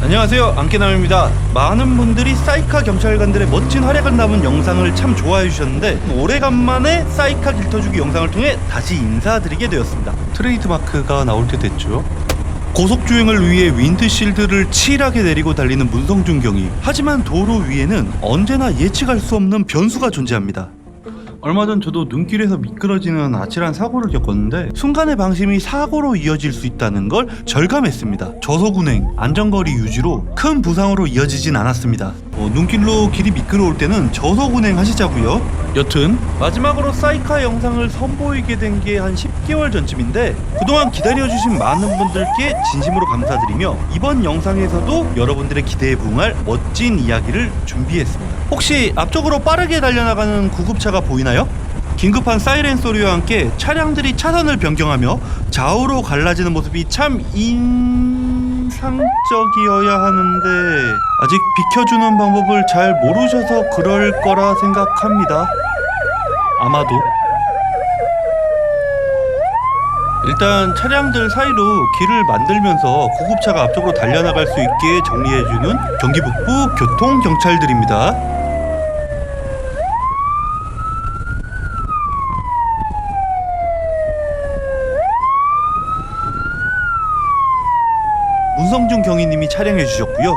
안녕하세요, 안깨남입니다. 많은 분들이 사이카 경찰관들의 멋진 활약을 담은 영상을 참 좋아해 주셨는데 오래간만에 사이카 길터주기 영상을 통해 다시 인사드리게 되었습니다. 트레이드마크가 나올 때 됐죠. 고속주행을 위해 윈드실드를 치밀하게 내리고 달리는 문성준 경위. 하지만 도로 위에는 언제나 예측할 수 없는 변수가 존재합니다. 얼마 전 저도 눈길에서 미끄러지는 아찔한 사고를 겪었는데 순간의 방심이 사고로 이어질 수 있다는 걸 절감했습니다. 저속운행, 안전거리 유지로 큰 부상으로 이어지진 않았습니다. 눈길로 길이 미끄러울 때는 저속운행 하시자고요. 여튼 마지막으로 사이카 영상을 선보이게 된 게 한 10개월 전쯤인데 그동안 기다려주신 많은 분들께 진심으로 감사드리며 이번 영상에서도 여러분들의 기대에 부응할 멋진 이야기를 준비했습니다. 혹시 앞쪽으로 빠르게 달려나가는 구급차가 보이나요? 긴급한 사이렌 소리와 함께 차량들이 차선을 변경하며 좌우로 갈라지는 모습이 참 인상적이어야 하는데 아직 비켜주는 방법을 잘 모르셔서 그럴 거라 생각합니다. 아마도. 일단 차량들 사이로 길을 만들면서 구급차가 앞쪽으로 달려나갈 수 있게 정리해주는 경기 북부 교통경찰들입니다. 문성준 경위님이 촬영해주셨고요.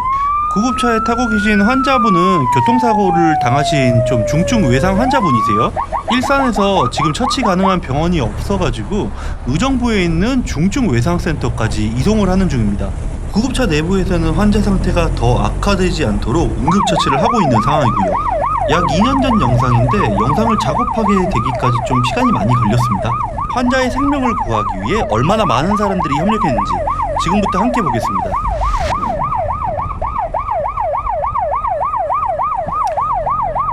구급차에 타고 계신 환자분은 교통사고를 당하신 좀 중증 외상 환자분이세요. 일산에서 지금 처치 가능한 병원이 없어가지고 의정부에 있는 중증 외상센터까지 이송을 하는 중입니다. 구급차 내부에서는 환자 상태가 더 악화되지 않도록 응급처치를 하고 있는 상황이고요. 약 2년 전 영상인데 영상을 작업하게 되기까지 좀 시간이 많이 걸렸습니다. 환자의 생명을 구하기 위해 얼마나 많은 사람들이 협력했는지 지금부터 함께 보겠습니다.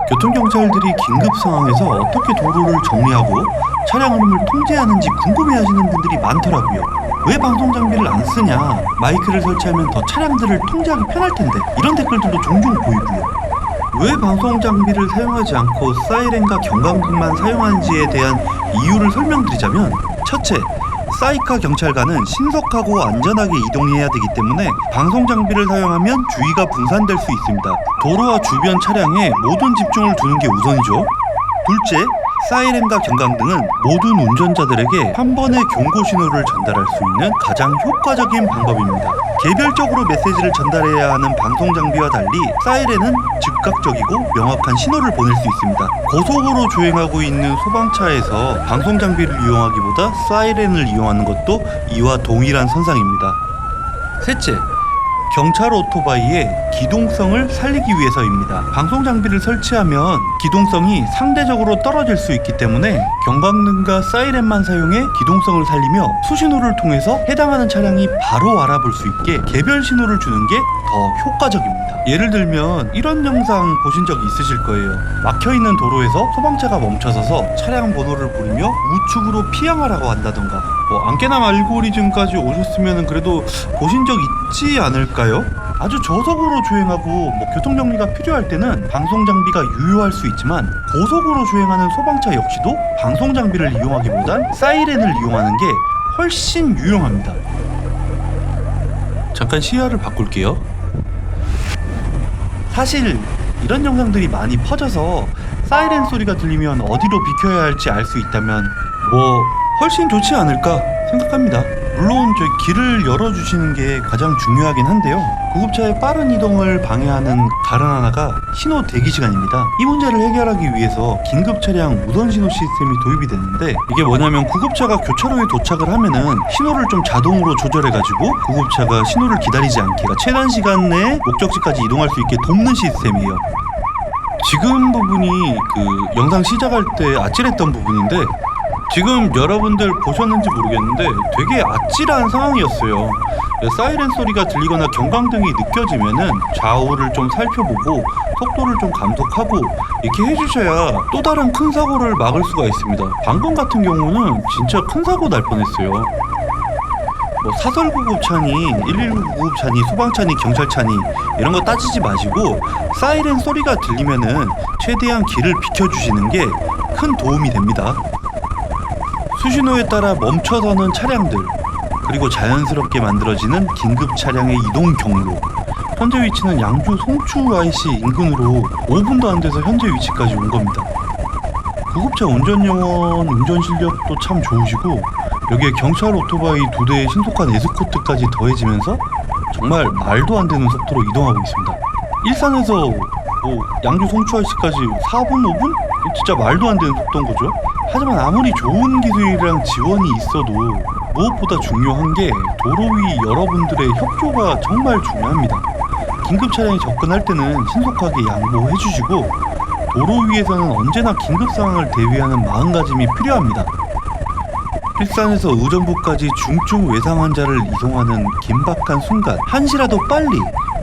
교통경찰들이 긴급 상황에서 어떻게 도로를 정리하고 차량 흐름을 통제하는지 궁금해하시는 분들이 많더라고요. 왜 방송 장비를 안 쓰냐? 마이크를 설치하면 더 차량들을 통제하기 편할 텐데. 이런 댓글들도 종종 보이고요. 왜 방송 장비를 사용하지 않고 사이렌과 경광등만 사용하는지에 대한 이유를 설명드리자면, 첫째, 사이카 경찰관은 신속하고 안전하게 이동해야 되기 때문에 방송 장비를 사용하면 주의가 분산될 수 있습니다. 도로와 주변 차량에 모든 집중을 두는 게 우선이죠. 둘째, 사이렌과 경광등은 모든 운전자들에게 한 번의 경고 신호를 전달할 수 있는 가장 효과적인 방법입니다. 개별적으로 메시지를 전달해야 하는 방송 장비와 달리 사이렌은 즉각적이고 명확한 신호를 보낼 수 있습니다. 고속으로 주행하고 있는 소방차에서 방송 장비를 이용하기보다 사이렌을 이용하는 것도 이와 동일한 선상입니다. 셋째, 경찰 오토바이의 기동성을 살리기 위해서입니다. 방송 장비를 설치하면 기동성이 상대적으로 떨어질 수 있기 때문에 경광등과 사이렌만 사용해 기동성을 살리며 수신호를 통해서 해당하는 차량이 바로 알아볼 수 있게 개별 신호를 주는 게 더 효과적입니다. 예를 들면 이런 영상 보신 적 있으실 거예요. 막혀있는 도로에서 소방차가 멈춰서서 차량 번호를 부르며 우측으로 피항하라고 한다던가, 안깨남 알고리즘까지 오셨으면 그래도 보신 적 있지 않을까요? 아주 저속으로 주행하고 교통정리가 필요할 때는 방송 장비가 유효할 수 있지만 고속으로 주행하는 소방차 역시도 방송 장비를 이용하기보단 사이렌을 이용하는 게 훨씬 유용합니다. 잠깐 시야를 바꿀게요. 사실 이런 영상들이 많이 퍼져서 사이렌 소리가 들리면 어디로 비켜야 할지 알 수 있다면 훨씬 좋지 않을까 생각합니다. 물론 저희 길을 열어주시는 게 가장 중요하긴 한데요. 구급차의 빠른 이동을 방해하는 다른 하나가 신호 대기 시간입니다. 이 문제를 해결하기 위해서 긴급 차량 무선 신호 시스템이 도입이 되는데, 이게 뭐냐면 구급차가 교차로에 도착을 하면은 신호를 좀 자동으로 조절해가지고 구급차가 신호를 기다리지 않게, 최단 시간 내에 목적지까지 이동할 수 있게 돕는 시스템이에요. 지금 부분이 영상 시작할 때 아찔했던 부분인데, 지금 여러분들 보셨는지 모르겠는데 되게 아찔한 상황이었어요. 사이렌 소리가 들리거나 경광등이 느껴지면은 좌우를 좀 살펴보고 속도를 좀 감속하고 이렇게 해주셔야 또 다른 큰 사고를 막을 수가 있습니다. 방금 같은 경우는 진짜 큰 사고 날 뻔했어요. 사설 구급차니 119 구급차니 소방차니 경찰차니 이런 거 따지지 마시고 사이렌 소리가 들리면은 최대한 길을 비켜주시는 게 큰 도움이 됩니다. 수신호에 따라 멈춰서는 차량들, 그리고 자연스럽게 만들어지는 긴급 차량의 이동 경로. 현재 위치는 양주 송추 IC 인근으로 5분도 안 돼서 현재 위치까지 온 겁니다. 구급차 운전 요원 운전 실력도 참 좋으시고 여기에 경찰 오토바이 2대의 신속한 에스코트까지 더해지면서 정말 말도 안 되는 속도로 이동하고 있습니다. 일산에서 양주 송추 IC까지 4분, 5분? 진짜 말도 안 되는 속도인 거죠. 하지만 아무리 좋은 기술이랑 지원이 있어도 무엇보다 중요한 게 도로 위 여러분들의 협조가 정말 중요합니다. 긴급 차량이 접근할 때는 신속하게 양보해 주시고 도로 위에서는 언제나 긴급 상황을 대비하는 마음가짐이 필요합니다. 일산에서 의정부까지 중증 외상 환자를 이송하는 긴박한 순간 한시라도 빨리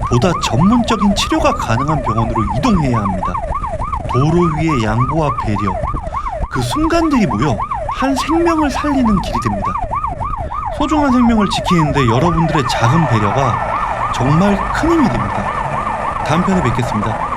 보다 전문적인 치료가 가능한 병원으로 이동해야 합니다. 도로 위의 양보와 배려, 그 순간들이 모여 한 생명을 살리는 길이 됩니다. 소중한 생명을 지키는데 여러분들의 작은 배려가 정말 큰 힘이 됩니다. 다음 편에 뵙겠습니다.